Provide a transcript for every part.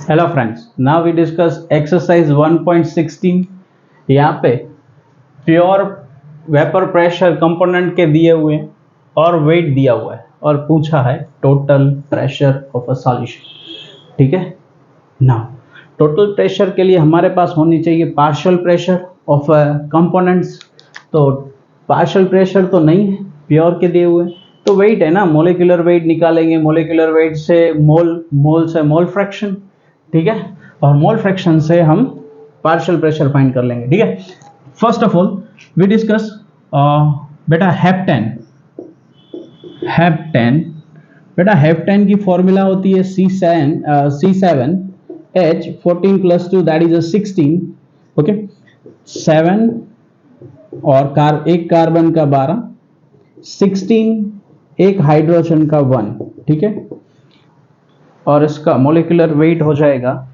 Hello friends, now we discuss exercise 1.16। यहाँ पे pure vapour pressure component के दिए हुए हैं और वेट दिया हुआ है और पूछा है total pressure of a solution. ठीक है। नाउ टोटल प्रेशर के लिए हमारे पास होनी चाहिए पार्शियल प्रेशर ऑफ कंपोनेंट्स। तो पार्शियल प्रेशर तो नहीं है, प्योर के दिए हुए, तो वेट है ना, मोलिकुलर वेट निकालेंगे। मोलिकुलर वेट से मोल से मोल फ्रैक्शन, ठीक है, और मोल फ्रैक्शन से हम पार्शियल प्रेशर फाइंड कर लेंगे। ठीक है। First of all we discuss बेटा हेप्टेन। बेटा हेप्टेन की फॉर्मूला होती है C7H14+2 दैट इज 16। ओके, 7 और एक कार्बन का 12, 16 एक हाइड्रोजन का 1। ठीक है, और इसका मोलिकुलर वेट हो जाएगा,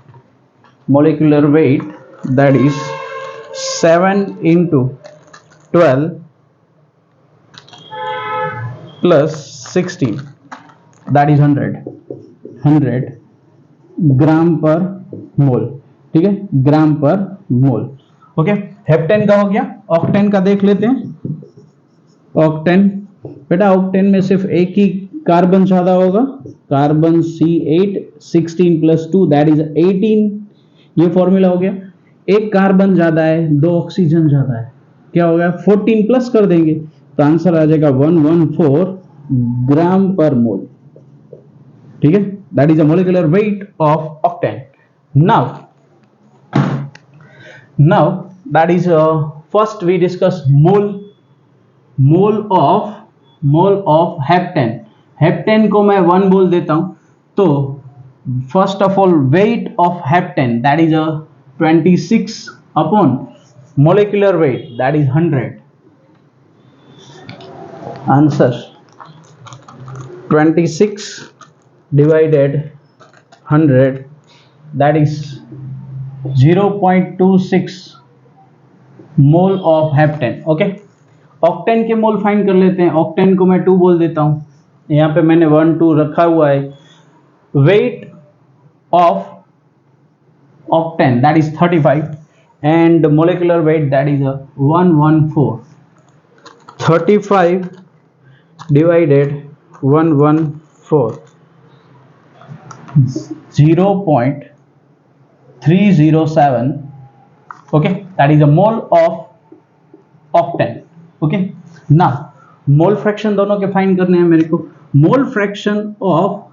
molecular weight that is 7 into 12 plus 16 that is 100 ग्राम पर मोल। ठीक है, ग्राम पर मोल। ओके, हेप्टेन का हो गया। ऑक्टेन का देख लेते हैं। ऑक्टेन, बेटा ऑक्टेन में सिर्फ एक ही कार्बन ज्यादा होगा, कार्बन C8, 16+2 दैट इज 18। ये फॉर्मूला हो गया। एक कार्बन ज्यादा है, 2 ऑक्सीजन ज्यादा है, क्या हो गया, 14 प्लस कर देंगे तो आंसर आ जाएगा 114 ग्राम पर मोल। ठीक है, that is a molecular weight of octane. Now that is first we discuss mole of heptane. Heptane को मैं 1 बोल देता हूं। तो first of all weight of heptane that is 26 upon molecular weight that is 100। Answer 26 divided 100 that is 0.26 mole of heptane. Okay, octane के mole find कर लेते हैं। ऑक्टेन को मैं 2 बोल देता हूं, यहां पे मैंने 1 2 रखा हुआ है। Weight of octane that is 35 and molecular weight that is 114। 35 divided 114 0.307। okay, that is a mole of octane। okay, now mole fraction दोनों के फाइंड करने हैं मेरे को। Mole fraction of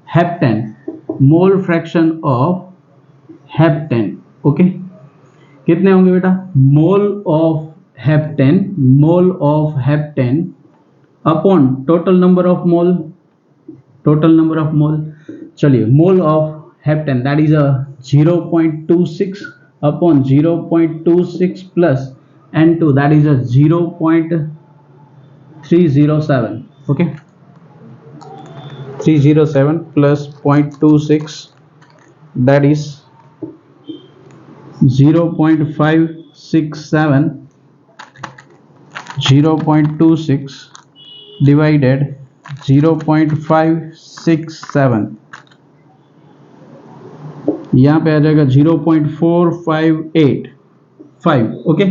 heptane, mole fraction of heptane. Okay, कितने होंगे बेटा, mole of heptane upon total number of mole. चलिए, mole of heptane that is 0.26 upon 0.26 plus N2 that is 0.307। Okay, 307 प्लस 0.26 दैट इज 0.567, 0.26 divided 0.567, यहाँ पे आ जाएगा 0.4585। Okay,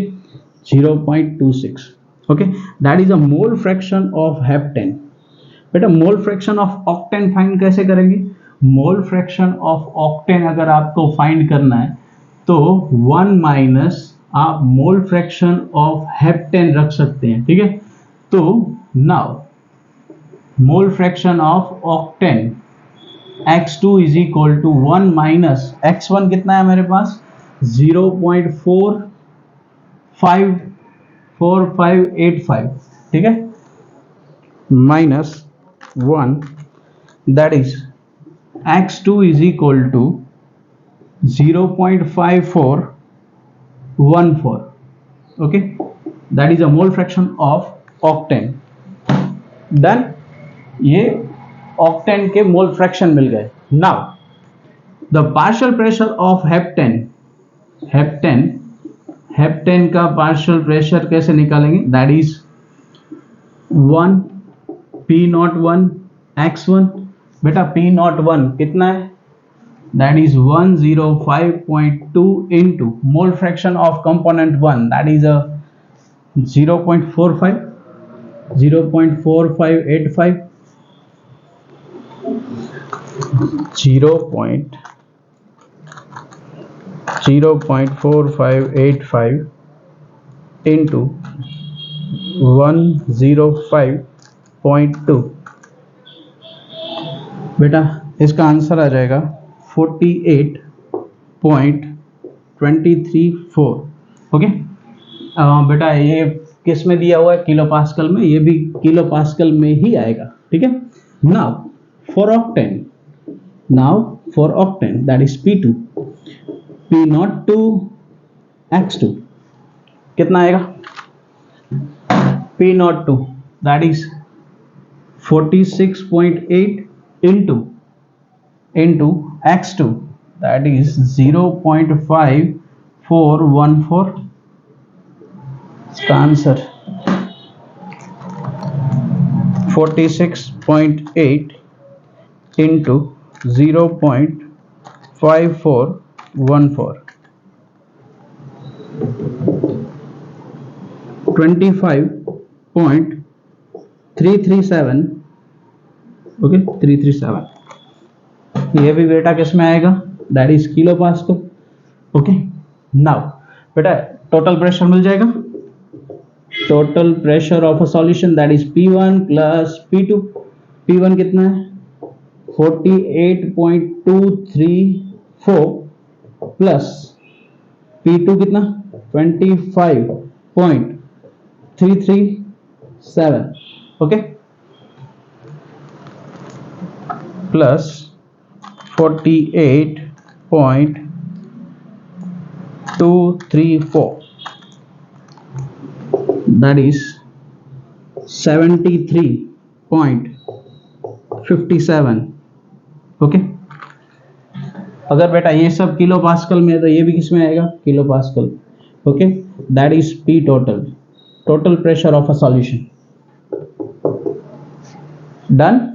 0.26। Okay, that is a mole fraction of heptane. बेटा mole fraction of octane find कैसे करेंगे? मोल fraction of octane अगर आपको फाइंड करना है तो 1 माइनस आप मोल फ्रैक्शन ऑफ हेप्टेन रख सकते हैं। ठीक है, तो now mole fraction of octane x2 is equal to 1 minus x1 कितना है मेरे पास 0.4585। ठीक है, minus 1 that is x2 is equal to 0.5414। okay, that is a mole fraction of octane। then ये octane के mole fraction मिल गए। now the partial pressure of heptane का partial pressure कैसे निकालेंगे? that is 1 P01 x1। बेटा P01 कितना है that is 105.2 into mole fraction of component 1, that is a 0.45, 0.4585, 0.4585 into 105.2, बेटा इसका आंसर आ जाएगा 48.234। ओके बेटा ये किस में दिया हुआ है? किलो पास्कल में, ये भी किलो पास्कल में ही आएगा। ठीक है, now for octane that is P2, P02 X2 कितना आएगा? P02 that is 46.8 into X2 that is 0.5414, इसका आंसर 46.8 into 0.5414, 25.337। ओके 337, ये भी बेटा किस में आएगा? That is kilo pascal. Okay, now बेटा टोटल प्रेशर मिल जाएगा। Total pressure of a solution that is P1 plus P2। P1 कितना है? 48.234 प्लस P2 कितना? 25.337। Okay, plus 48.234, that is 73.57। Okay, अगर बेटा ये सब किलो पास्कल में है तो ये भी किस में आएगा? Kilo pascal. Okay, that is P total pressure of a solution. Done.